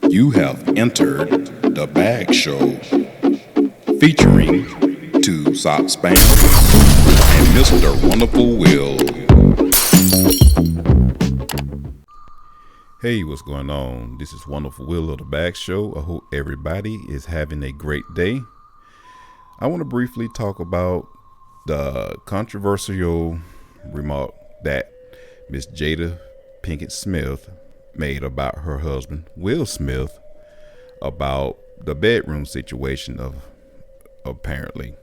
You have entered the Bag Show featuring two Sock Spaniels and Mr. Wonderful Will. Hey, what's going on? This is Wonderful Will of the Bag Show. I hope everybody is having a great day. I want to briefly talk about the controversial remark that Miss Jada Pinkett Smith made about her husband Will Smith about the bedroom situation of apparently.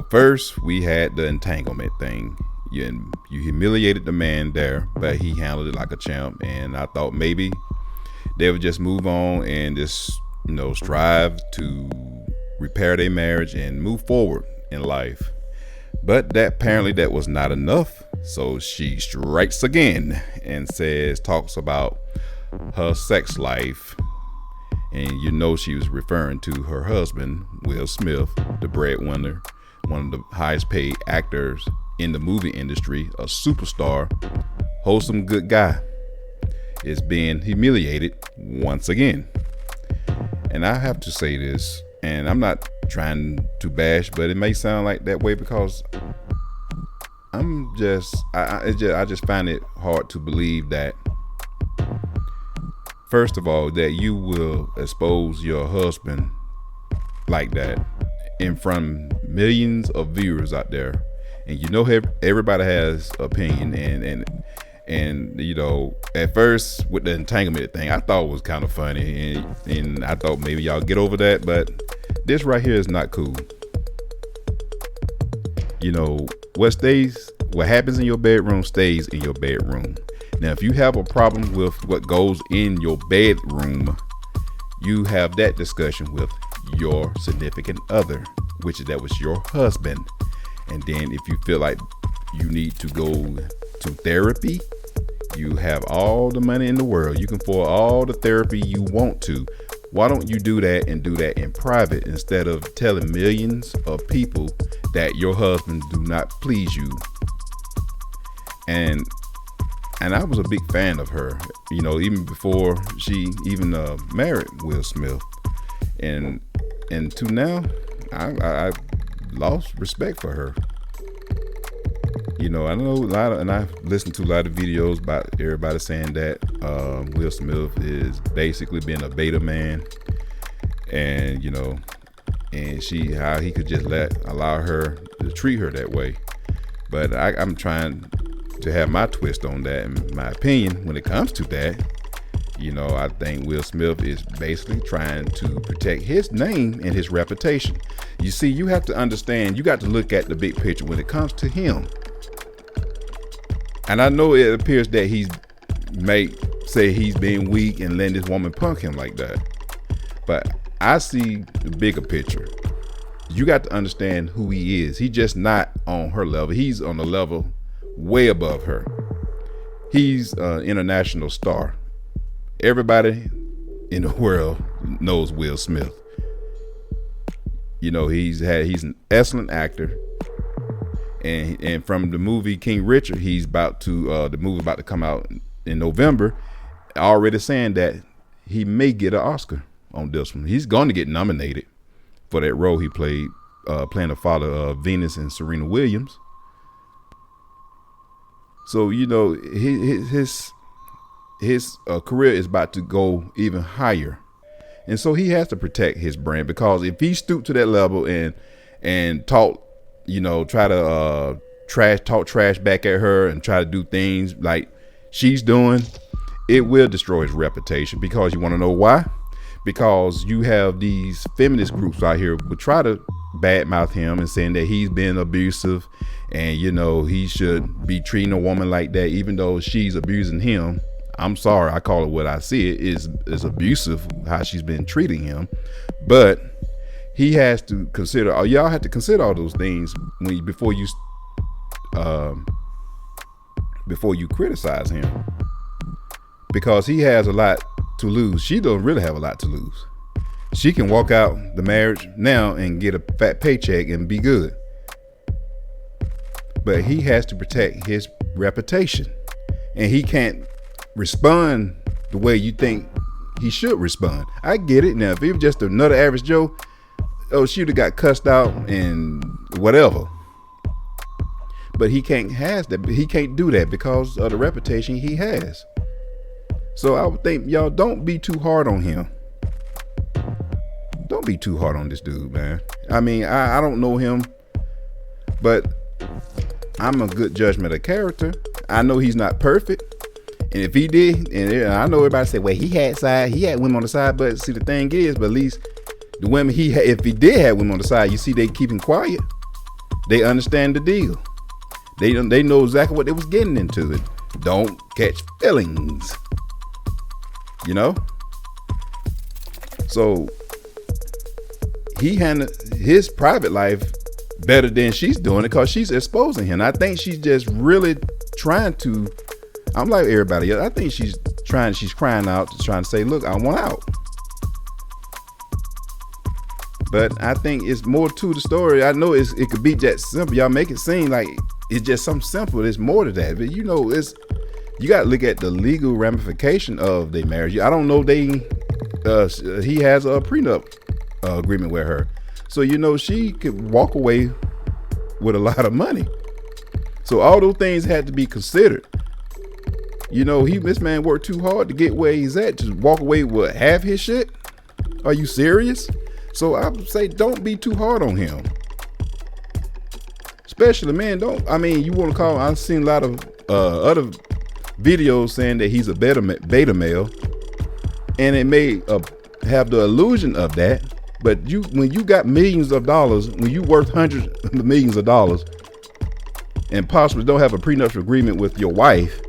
First we had the entanglement thing. You humiliated the man there, but he handled it like a champ, and I thought maybe they would just move on and just strive to repair their marriage and move forward in life. But that was not enough. So she strikes again and talks about her sex life. And she was referring to her husband, Will Smith, the breadwinner, one of the highest paid actors in the movie industry, a superstar, wholesome good guy, is being humiliated once again. And I have to say this, and I'm not trying to bash, but it may sound like that way because I just find it hard to believe that, first of all, that you will expose your husband like that in front of millions of viewers out there. And everybody has opinion, and at first with the entanglement thing, I thought it was kind of funny, and I thought maybe y'all get over that, but this right here is not cool. What happens in your bedroom stays in your bedroom. Now, if you have a problem with what goes in your bedroom, you have that discussion with your significant other, that was your husband. And then if you feel like you need to go to therapy, you have all the money in the world. You can afford all the therapy you want to. Why don't you do that and do that in private instead of telling millions of people that your husband do not please you? And I was a big fan of her, even before she even married Will Smith. And to now, I lost respect for her. I know a lot of, and I've listened to a lot of videos about everybody saying that Will Smith is basically being a beta man, and and how he could just allow her to treat her that way. But I'm trying to have my twist on that, and my opinion when it comes to that. I think Will Smith is basically trying to protect his name and his reputation. You see, you have to understand, you got to look at the big picture when it comes to him. And I know it appears that he may say he's being weak and letting this woman punk him like that. But I see the bigger picture. You got to understand who he is. He's just not on her level. He's on a level way above her. He's an international star. Everybody in the world knows Will Smith. He's an excellent actor. And from the movie King Richard, the movie about to come out in November, already saying that he may get an Oscar on this one. He's going to get nominated for that role he played, playing the father of Venus and Serena Williams. So his career is about to go even higher, and so he has to protect his brand, because if he stooped to that level and talk, try to talk trash back at her and try to do things like she's doing, it will destroy his reputation. Because you want to know why? Because you have these feminist groups out here who try to badmouth him and saying that he's been abusive, and he should be treating a woman like that, even though she's abusing him. I'm sorry, I call it what I see. It is abusive how she's been treating him. But he has to consider, or y'all have to consider all those things before you criticize him, because he has a lot to lose. She don't really have a lot to lose. She can walk out the marriage now and get a fat paycheck and be good. But he has to protect his reputation, and he can't respond the way you think he should respond. I get it. Now, if he was just another average Joe, oh, she'd have got cussed out and whatever. But he can't do that because of the reputation he has. So I would think y'all don't be too hard on him. Don't be too hard on this dude, man. I mean, I don't know him, but I'm a good judgment of character. I know he's not perfect. And if he did, and I know everybody say, well, he had women on the side, but see, the thing is, but at least the women if he did have women on the side, you see, they keep him quiet. They understand the deal. They know exactly what they was getting into. It don't catch feelings, you know. So he handled his private life better than she's doing it because she's exposing him. I think she's just really trying to. I'm like everybody else. I think she's crying out, trying to say, look, I want out. But I think it's more to the story. I know it could be that simple. Y'all make it seem like it's just something simple. There's more to that. But you know, you got to look at the legal ramification of their marriage. I don't know he has a prenup agreement with her. So, you know, she could walk away with a lot of money. So all those things had to be considered. You know, this man worked too hard to get where he's at to walk away with half his shit. Are you serious? So I would say don't be too hard on him. Especially, man, you want to call, I've seen a lot of other videos saying that he's a beta male. And it may have the illusion of that. But when you got millions of dollars, when you worth hundreds of millions of dollars, and possibly don't have a prenuptial agreement with your wife,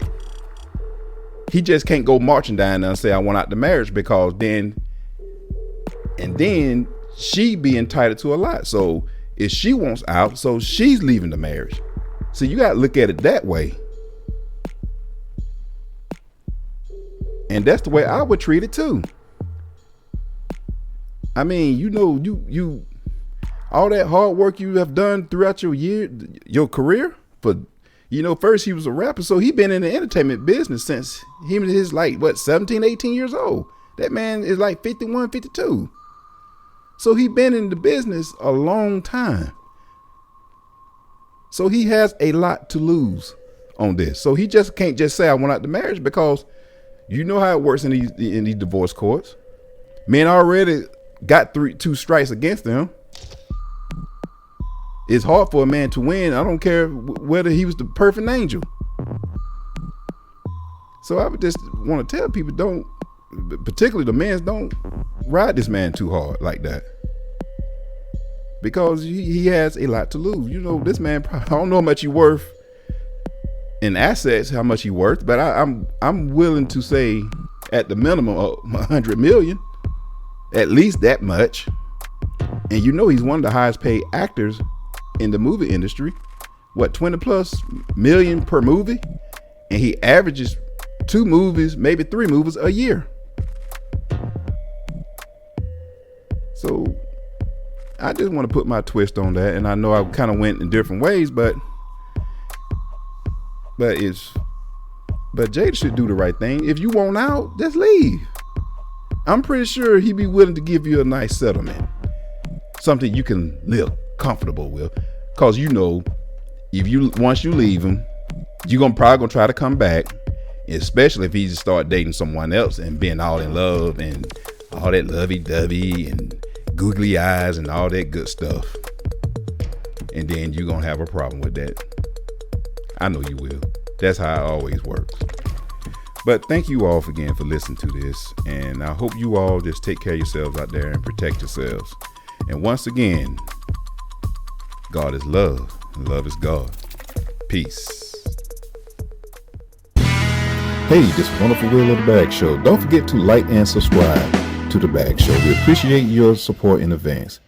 he just can't go marching down there and say, I want out the marriage, because then she be entitled to a lot. So if she wants out, so she's leaving the marriage. So you got to look at it that way. And that's the way I would treat it too. I mean, you know, you all that hard work you have done throughout your career. But, you know, first he was a rapper, so he been in the entertainment business since he was 17, 18 years old. That man is like 51, 52. So he been in the business a long time. So he has a lot to lose on this. So he just can't just say I want out the marriage, because you know how it works in these divorce courts. Men already got 2 strikes against them. It's hard for a man to win. I don't care whether he was the perfect angel. So I would just want to tell people, particularly the men, don't ride this man too hard like that, because he has a lot to lose. You know, this man, I don't know how much he worth in assets, how much he worth, but I'm willing to say at the minimum of 100 million. At least that much. And you know, he's one of the highest paid actors in the movie industry. What, 20 plus million per movie? And he averages 2 movies, maybe 3 movies a year. So I just want to put my twist on that. And I know I kind of went in different ways, but Jada should do the right thing. If you want out, just leave. I'm pretty sure he'd be willing to give you a nice settlement, something you can live comfortable with. Cause you know, once you leave him, you're probably gonna try to come back, especially if he just start dating someone else and being all in love and all that lovey-dovey and googly eyes and all that good stuff. And then you're gonna have a problem with that. I know you will. That's how it always works. But thank you all again for listening to this. And I hope you all just take care of yourselves out there and protect yourselves. And once again, God is love, and love is God. Peace. Hey, this is Wonderful Will of the Bag Show. Don't forget to like and subscribe to the Bag Show. We appreciate your support in advance.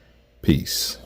Peace.